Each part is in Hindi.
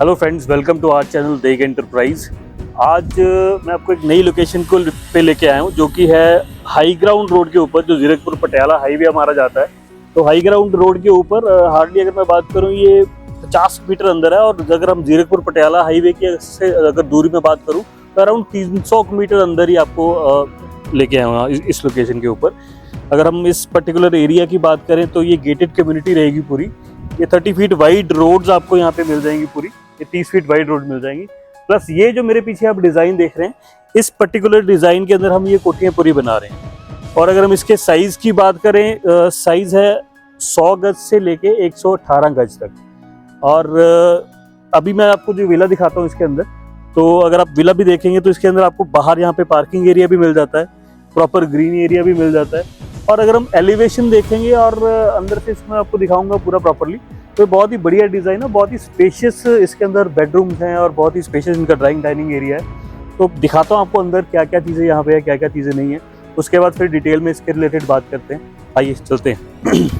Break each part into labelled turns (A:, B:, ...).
A: Hello friends, welcome to our channel Deg enterprise. आज मैं आपको एक नई लोकेशन को पे लेके आया हूँ, जो कि है हाई ग्राउंड रोड के ऊपर। जो जीरकपुर पटियाला हाईवे हमारा जाता है, तो हाई ग्राउंड रोड के ऊपर हार्डली अगर मैं बात करूँ, ये 50 मीटर अंदर है। और अगर हम जीरकपुर पटियाला हाईवे के से अगर दूरी में बात करूँ, तो अराउंड 300 मीटर अंदर ही आपको लेके आया हूँ इस लोकेशन के ऊपर। अगर हम इस पर्टिकुलर एरिया की बात करें, तो ये गेटेड कम्युनिटी रहेगी पूरी। ये 30 फीट वाइड रोड्स आपको यहाँ पे मिल जाएंगी पूरी। ये 30 फीट वाइड रोड मिल जाएंगी। प्लस ये जो मेरे पीछे आप डिज़ाइन देख रहे हैं, इस पर्टिकुलर डिज़ाइन के अंदर हम ये कोठियाँ पूरी बना रहे हैं। और अगर हम इसके साइज़ की बात करें, साइज़ है 100 गज से लेके 118 गज तक। और अभी मैं आपको जो विला दिखाता हूँ इसके अंदर, तो अगर आप विला भी देखेंगे तो इसके अंदर आपको बाहर यहाँ पे पार्किंग एरिया भी मिल जाता है, प्रॉपर ग्रीन एरिया भी मिल जाता है। और अगर हम एलिवेशन देखेंगे और अंदर से इसमें आपको दिखाऊंगा पूरा प्रॉपरली, तो बहुत ही बढ़िया डिज़ाइन है। बहुत ही स्पेशियस इसके अंदर बेडरूम्स हैं और बहुत ही स्पेशियस इनका ड्राइंग डाइनिंग एरिया है। तो दिखाता हूँ आपको अंदर क्या क्या चीज़ें यहाँ पे है, क्या क्या चीज़ें नहीं है। उसके बाद फिर डिटेल में इसके रिलेटेड बात करते हैं। आइए चलते हैं।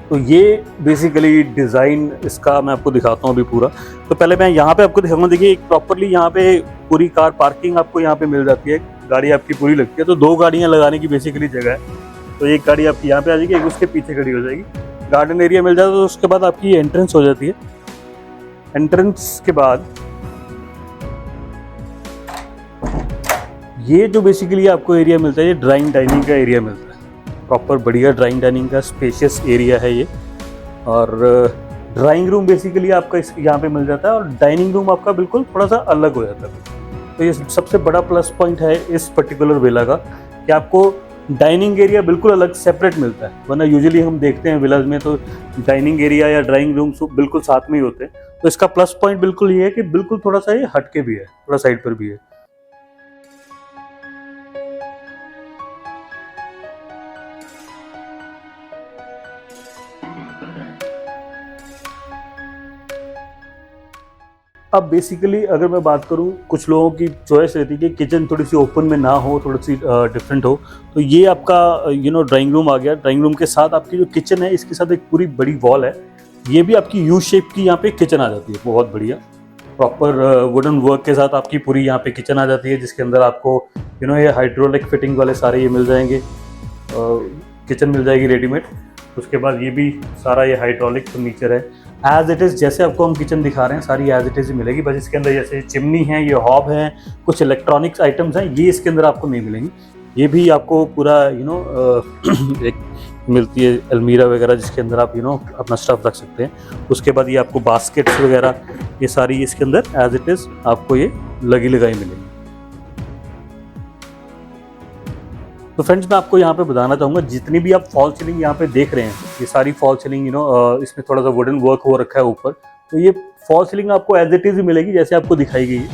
A: तो ये बेसिकली डिज़ाइन इसका मैं आपको दिखाता हूँ अभी पूरा। तो पहले मैं यहाँ पे आपको दिखाऊंगा। देखिए, एक प्रॉपरली यहाँ पे पूरी कार पार्किंग आपको यहाँ पे मिल जाती है। गाड़ी आपकी पूरी लगती है, तो 2 गाड़ियाँ लगाने की बेसिकली जगह है। तो एक गाड़ी आपकी यहाँ पे आ जाएगी, एक उसके पीछे खड़ी हो जाएगी। गार्डन एरिया मिल जाता है। तो उसके बाद आपकी ये एंट्रेंस हो जाती है। एंट्रेंस के बाद ये जो बेसिकली आपको एरिया मिलता है, ये ड्राइंग डाइनिंग का एरिया मिलता है। प्रॉपर बढ़िया ड्राइंग डाइनिंग का स्पेशियस एरिया है ये। और ड्राइंग रूम बेसिकली आपका इस यहाँ पे मिल जाता है, और डाइनिंग रूम आपका बिल्कुल थोड़ा सा अलग हो जाता है। तो ये सबसे बड़ा प्लस पॉइंट है इस पर्टिकुलर विला का, कि आपको डाइनिंग एरिया बिल्कुल अलग सेपरेट मिलता है। वरना यूजुअली हम देखते हैं विलाज में तो डाइनिंग एरिया या ड्राइंग रूम बिल्कुल साथ में ही होते हैं। तो इसका प्लस पॉइंट बिल्कुल ये है कि बिल्कुल थोड़ा सा ये हटके भी है, थोड़ा साइड पर भी है। अब बेसिकली अगर मैं बात करूं, कुछ लोगों की चॉइस रहती है कि किचन थोड़ी सी ओपन में ना हो, थोड़ी सी डिफरेंट हो। तो ये आपका ड्राइंग रूम आ गया। ड्राइंग रूम के साथ आपकी जो किचन है, इसके साथ एक पूरी बड़ी वॉल है। ये भी आपकी यू शेप की यहाँ पे किचन आ जाती है, बहुत बढ़िया। प्रॉपर वुडन वर्क के साथ आपकी पूरी यहाँ पे किचन आ जाती है, जिसके अंदर आपको ये हाइड्रोलिक फिटिंग वाले सारे ये मिल जाएंगे। किचन मिल जाएगी रेडीमेड। उसके बाद ये भी सारा ये हाइड्रोलिक फर्नीचर है एज इट इज़। जैसे आपको हम किचन दिखा रहे हैं, सारी एज इट इज़ ही मिलेगी। बस इसके अंदर जैसे चिमनी है, ये हॉब है, कुछ इलेक्ट्रॉनिक्स आइटम्स हैं, ये इसके अंदर आपको नहीं मिलेंगी। ये भी आपको पूरा एक मिलती है अलमीरा वगैरह, जिसके अंदर आप अपना स्टफ रख सकते हैं। उसके बाद ये आपको बास्केट्स वगैरह, ये सारी इसके अंदर एज इट इज़ आपको ये लगी लगाई मिलेगी। तो फ्रेंड्स, मैं आपको यहाँ पे बताना चाहूँगा, जितनी भी आप फॉल सीलिंग यहाँ पे देख रहे हैं, ये सारी फॉल सीलिंग इसमें थोड़ा सा वुडन वर्क हो रखा है ऊपर। तो ये फॉल सीलिंग आपको एज इट इज़ ही मिलेगी, जैसे आपको दिखाई गई है,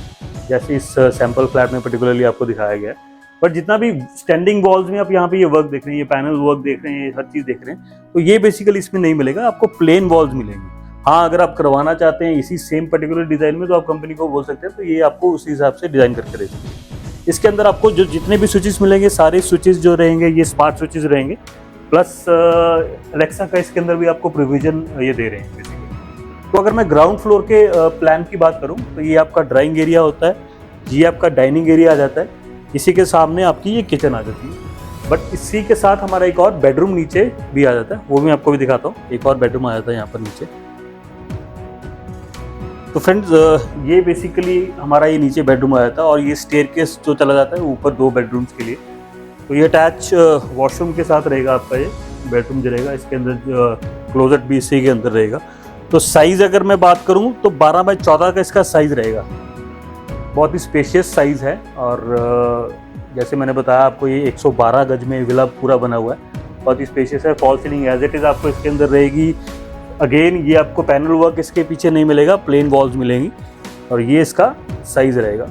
A: जैसे इस सैम्पल फ्लैट में पर्टिकुलरली आपको दिखाया गया है। बट जितना भी स्टैंडिंग वॉल्स में आप यहाँ पे ये वर्क देख रहे हैं, ये पैनल वर्क देख रहे हैं, ये हर चीज़ देख रहे हैं, तो ये बेसिकली इसमें नहीं मिलेगा। आपको प्लेन वॉल्स मिलेंगी। हाँ, अगर आप करवाना चाहते हैं इसी सेम पर्टिकुलर डिज़ाइन में, तो आप कंपनी को बोल सकते हैं, तो ये आपको उसी हिसाब से डिज़ाइन करके दे सकते हैं। इसके अंदर आपको जो जितने भी स्विचेस मिलेंगे, सारे स्विचेस जो रहेंगे ये स्मार्ट स्विचेस रहेंगे। प्लस अलेक्सा का इसके अंदर भी आपको प्रोविजन ये दे रहे हैं बेसिकली। तो अगर मैं ग्राउंड फ्लोर के प्लान की बात करूं, तो ये आपका ड्राइंग एरिया होता है, ये आपका डाइनिंग एरिया आ जाता है, इसी के सामने आपकी ये किचन आ जाती है। बट इसी के साथ हमारा एक और बेडरूम नीचे भी आ जाता है, वो मैं आपको भी दिखाता हूँ। एक और बेडरूम आ जाता है यहाँ पर नीचे। तो फ्रेंड्स, ये बेसिकली हमारा ये नीचे बेडरूम आ जाता है, और ये स्टेयरकेस जो चला जाता है ऊपर 2 बेडरूम्स के लिए। तो ये अटैच वॉशरूम के साथ रहेगा आपका ये बेडरूम जो रहेगा। इसके अंदर क्लोजेट भी इसी के अंदर रहेगा। तो साइज़ अगर मैं बात करूँ, तो 12 बाई 14 का इसका साइज़ रहेगा। बहुत ही स्पेशियस साइज़ है। और जैसे मैंने बताया आपको, ये 112 गज में विला पूरा बना हुआ है, बहुत ही स्पेशियस है। Fall ceiling as it is आपको इसके अंदर रहेगी। अगेन ये आपको पैनल वर्क इसके पीछे नहीं मिलेगा, प्लेन वॉल्स मिलेंगी। और ये इसका साइज़ रहेगा।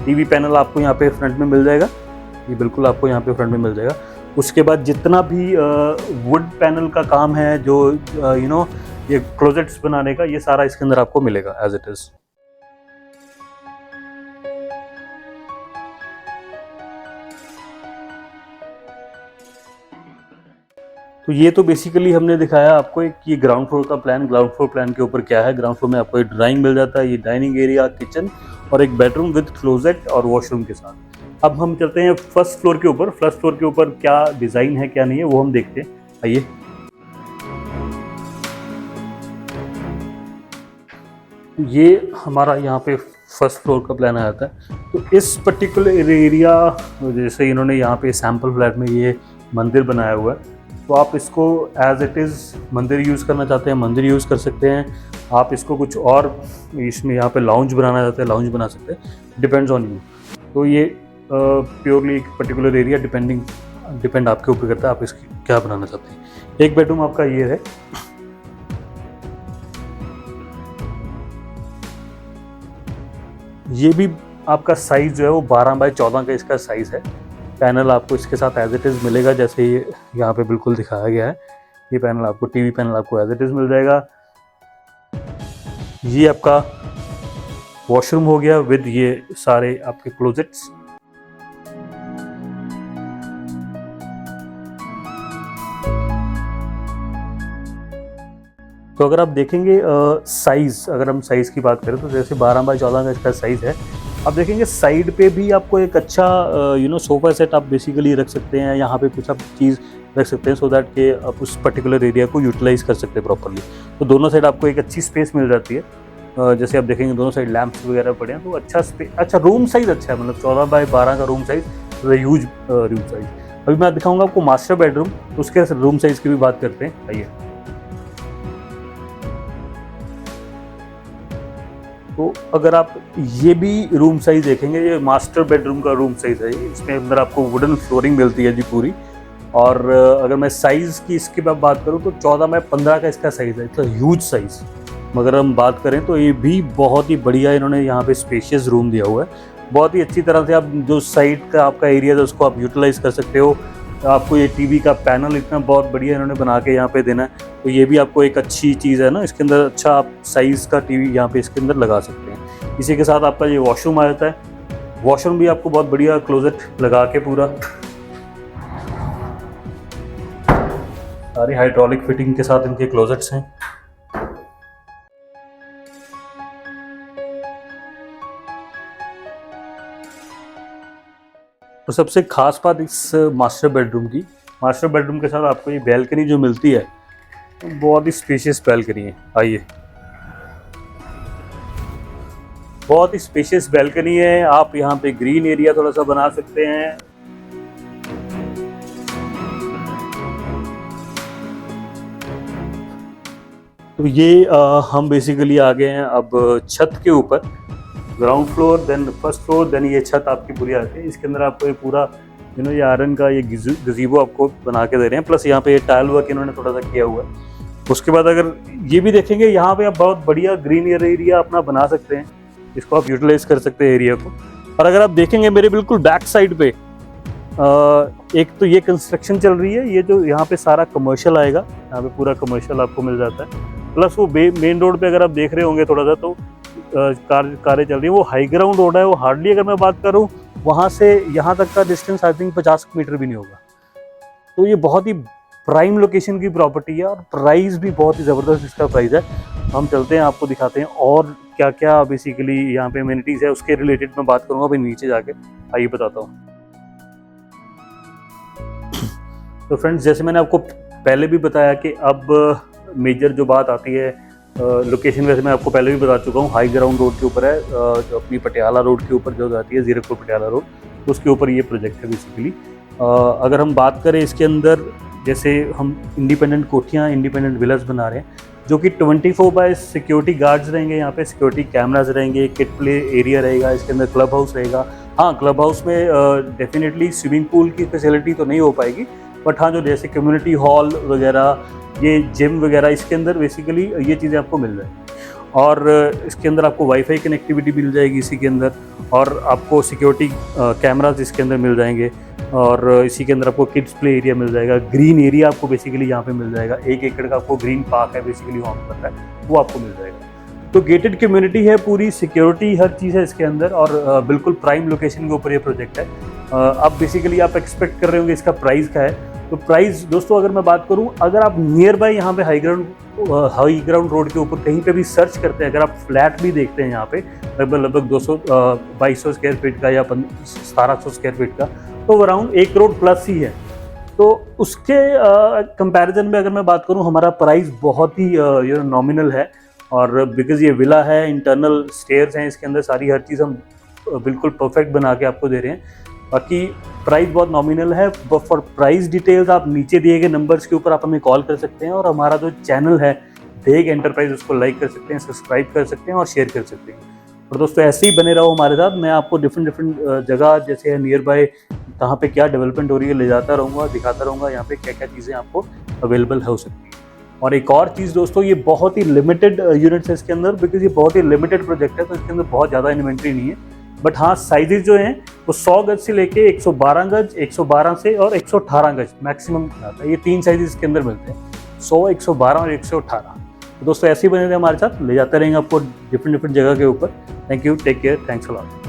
A: टीवी पैनल आपको यहाँ पे फ्रंट में मिल जाएगा, ये बिल्कुल आपको यहाँ पे फ्रंट में मिल जाएगा। उसके बाद जितना भी वुड पैनल का काम है, जो ये क्लोजेट्स बनाने का, ये सारा इसके अंदर आपको मिलेगा एज इट इज़। तो ये तो बेसिकली हमने दिखाया आपको एक ये ग्राउंड फ्लोर का प्लान। ग्राउंड फ्लोर प्लान के ऊपर क्या है, ग्राउंड फ्लोर में आपको एक ड्राइंग मिल जाता है, ये डाइनिंग एरिया, किचन और एक बेडरूम विद क्लोजेट और वॉशरूम के साथ। अब हम चलते हैं फर्स्ट फ्लोर के ऊपर। फर्स्ट फ्लोर के ऊपर क्या डिज़ाइन है क्या नहीं है वो हम देखते हैं, आइए। ये हमारा यहाँ पे फर्स्ट फ्लोर का प्लान आया था। तो इस पर्टिकुलर एरिया, जैसे इन्होंने यहाँ पे सैम्पल फ्लैट में ये मंदिर बनाया हुआ है, तो आप इसको एज इट इज़ मंदिर यूज़ करना चाहते हैं मंदिर यूज़ कर सकते हैं। आप इसको कुछ और इसमें यहाँ पे लाउंज बनाना चाहते हैं लाउंज बना सकते हैं, डिपेंड्स ऑन यू। तो ये प्योरली एक पर्टिकुलर एरिया डिपेंड आपके ऊपर करता है आप इसकी क्या बनाना चाहते हैं। एक बेडरूम आपका ये है। ये भी आपका साइज़ जो है वो 12 बाय 14 का इसका साइज़ है। पैनल आपको इसके साथ एज इट इज़ मिलेगा, जैसे ये यहाँ पे बिल्कुल दिखाया गया है। ये पैनल आपको टीवी पैनल आपको एज इट इज़ मिल जाएगा। ये आपका वॉशरूम हो गया विद ये सारे आपके क्लोजेट्स। तो अगर आप देखेंगे साइज़, अगर हम साइज़ की बात करें तो जैसे 12 बाय 14 का इसका साइज़ है। आप देखेंगे साइड पे भी आपको एक अच्छा सोफ़ा सेट आप बेसिकली रख सकते हैं, यहाँ पे कुछ आप चीज़ रख सकते हैं सो दैट कि आप उस पर्टिकुलर एरिया को यूटिलाइज़ कर सकते हैं प्रॉपरली। तो दोनों साइड आपको एक अच्छी स्पेस मिल जाती है। जैसे आप देखेंगे दोनों साइड लैंप्स वगैरह पड़े हैं, तो अच्छा रूम साइज़ अच्छा है, मतलब 14 बाय 12 का room size, huge room size. अभी मैं दिखाऊँगा आपको मास्टर बेडरूम, तो उसके रूम साइज़ की भी बात करते हैं, आइए। तो अगर आप ये भी रूम साइज़ देखेंगे, ये मास्टर बेडरूम का रूम साइज़ है। इसमें अंदर आपको वुडन फ्लोरिंग मिलती है जी पूरी। और अगर मैं साइज़ की इसकी बात करूँ तो 14 बाय 15 का इसका साइज़ है, इतना ह्यूज साइज़। मगर हम बात करें तो ये भी बहुत ही बढ़िया इन्होंने यहाँ पे स्पेशियस रूम दिया हुआ है। बहुत ही अच्छी तरह से आप जो साइड का आपका एरिया है उसको आप यूटिलाइज़ कर सकते हो। आपको ये टीवी का पैनल इतना बहुत बढ़िया इन्होंने बना के यहाँ पे देना है, तो ये भी आपको एक अच्छी चीज़ है ना। इसके अंदर अच्छा आप साइज़ का टीवी यहाँ पे इसके अंदर लगा सकते हैं। इसी के साथ आपका ये वॉशरूम आ जाता है। वॉशरूम भी आपको बहुत बढ़िया क्लोजेट लगा के पूरा सारी हाइड्रोलिक फिटिंग के साथ इनके क्लोजेट्स हैं। और सबसे खास बात इस मास्टर बेडरूम के साथ आपको ये बैल्कनी जो मिलती है, बहुत ही स्पेशियस बैल्कनी है, आइए। बहुत ही स्पेशियस बैल्कनी है। आप यहाँ पे ग्रीन एरिया थोड़ा सा बना सकते हैं। तो ये हम बेसिकली आ गए हैं अब छत के ऊपर। Ground floor, then first floor, then ये छत आपकी पूरी आती है। इसके अंदर आपको ये पूरा ये आयरन का ये गजीबो आपको बना के दे रहे हैं, प्लस यहाँ पे ये टाइल वर्क इन्होंने थोड़ा सा किया हुआ है। उसके बाद अगर ये भी देखेंगे, यहाँ पे आप बहुत बढ़िया ग्रीन एरिया अपना बना सकते हैं, इसको आप यूटिलाइज कर सकते हैं एरिया को। और अगर आप देखेंगे मेरे बिल्कुल बैक साइड पे एक तो ये कंस्ट्रक्शन चल रही है, ये जो यहाँ पे सारा कमर्शियल आएगा, यहाँ पे पूरा कमर्शियल आपको मिल जाता है। प्लस वो मेन रोड पे अगर आप देख रहे होंगे थोड़ा सा, तो कारें चल रही है, वो हाई ग्राउंड रोड है। वो हार्डली अगर मैं बात करूँ वहाँ से यहाँ तक का डिस्टेंस आई थिंक 50 मीटर भी नहीं होगा। तो ये बहुत ही प्राइम लोकेशन की प्रॉपर्टी है और प्राइस भी बहुत ही ज़बरदस्त इसका प्राइस है। हम चलते हैं, आपको दिखाते हैं और क्या क्या बेसिकली यहाँ पे एमिनिटीज़ है, उसके रिलेटेड मैं बात करूँगा अभी नीचे जाके, आइए बताता हूँ। तो फ्रेंड्स, जैसे मैंने आपको पहले भी बताया कि अब मेजर जो बात आती है लोकेशन, वैसे मैं आपको पहले भी बता चुका हूँ, हाई ग्राउंड रोड के ऊपर है, जो अपनी पटियाला रोड के ऊपर जो जाती है, जीरकपुर पटियाला रोड, उसके ऊपर ये प्रोजेक्ट है बेसिकली। अगर हम बात करें इसके अंदर, जैसे हम इंडिपेंडेंट कोठियाँ, इंडिपेंडेंट विलास बना रहे हैं, जो कि 24 बाय सिक्योरिटी गार्ड्स रहेंगे, यहाँ पे सिक्योरिटी कैमराज रहेंगे, किड प्ले एरिया रहेगा, इसके अंदर क्लब हाउस रहेगा। हाँ, क्लब हाउस में डेफिनेटली स्विमिंग पूल की फैसिलिटी तो नहीं हो पाएगी, बट हाँ, जो जैसे कम्युनिटी हॉल वगैरह, ये जिम वगैरह, इसके अंदर बेसिकली ये चीज़ें आपको मिल जाएगी। और इसके अंदर आपको वाईफाई कनेक्टिविटी मिल जाएगी इसी के अंदर, और आपको सिक्योरिटी कैमराज इसके अंदर मिल जाएंगे, और इसी के अंदर आपको किड्स प्ले एरिया मिल जाएगा, ग्रीन एरिया आपको बेसिकली यहाँ पे मिल जाएगा। 1 एकड़ का आपको ग्रीन पार्क है बेसिकली वहाँ पर बनता है, वो आपको मिल जाएगा। तो गेटेड कम्युनिटी है, पूरी सिक्योरिटी हर चीज़ है इसके अंदर, और बिल्कुल प्राइम लोकेशन के ऊपर ये प्रोजेक्ट है। अब बेसिकली आप एक्सपेक्ट कर रहे होंगे इसका प्राइस क्या है, तो प्राइस दोस्तों अगर मैं बात करूं, अगर आप नियर बाय यहाँ पे हाई ग्राउंड रोड के ऊपर कहीं पे भी सर्च करते हैं, अगर आप फ्लैट भी देखते हैं यहाँ पे लगभग 2200 स्क्वायर फीट का या 1700 स्क्वायर फीट का, तो अराउंड 1 करोड़ प्लस ही है। तो उसके कंपैरिजन में अगर मैं बात करूं, हमारा प्राइस बहुत ही नॉमिनल है। और बिकॉज ये विला है, इंटरनल स्टेयर्स हैं इसके अंदर, सारी हर चीज़ हम बिल्कुल परफेक्ट बना के आपको दे रहे हैं। बाकी प्राइस बहुत नॉमिनल है। फॉर प्राइस डिटेल्स आप नीचे दिए गए नंबर्स के ऊपर आप हमें कॉल कर सकते हैं, और हमारा जो चैनल है देग एंटरप्राइज, उसको लाइक कर सकते हैं, सब्सक्राइब कर सकते हैं और शेयर कर सकते हैं। और दोस्तों ऐसे ही बने रहो हमारे साथ, मैं आपको डिफरेंट जगह जैसे है नियर बाय कहाँ पे क्या डेवलपमेंट हो रही है ले जाता रहूँगा, दिखाता रहूँगा यहाँ पे क्या क्या चीज़ें आपको अवेलेबल हो सकती है। और एक और चीज़ दोस्तों, ये बहुत ही लिमिटेड यूनिट्स है इसके अंदर, बिकॉज ये बहुत ही लिमिटेड प्रोजेक्ट है, तो इसके अंदर बहुत ज़्यादा इन्वेंट्री नहीं है। बट हाँ, साइजेज जो हैं वो 100 गज से लेके 112 गज, 112 से और 118 गज मैक्सिमम आता है। ये 3 साइजेज इसके अंदर मिलते हैं, 100, 112 और 118। तो दोस्तों ऐसे ही बने रहे हमारे साथ, ले जाते रहेंगे आपको डिफरेंट जगह के ऊपर। Thank you, take care, thanks a lot.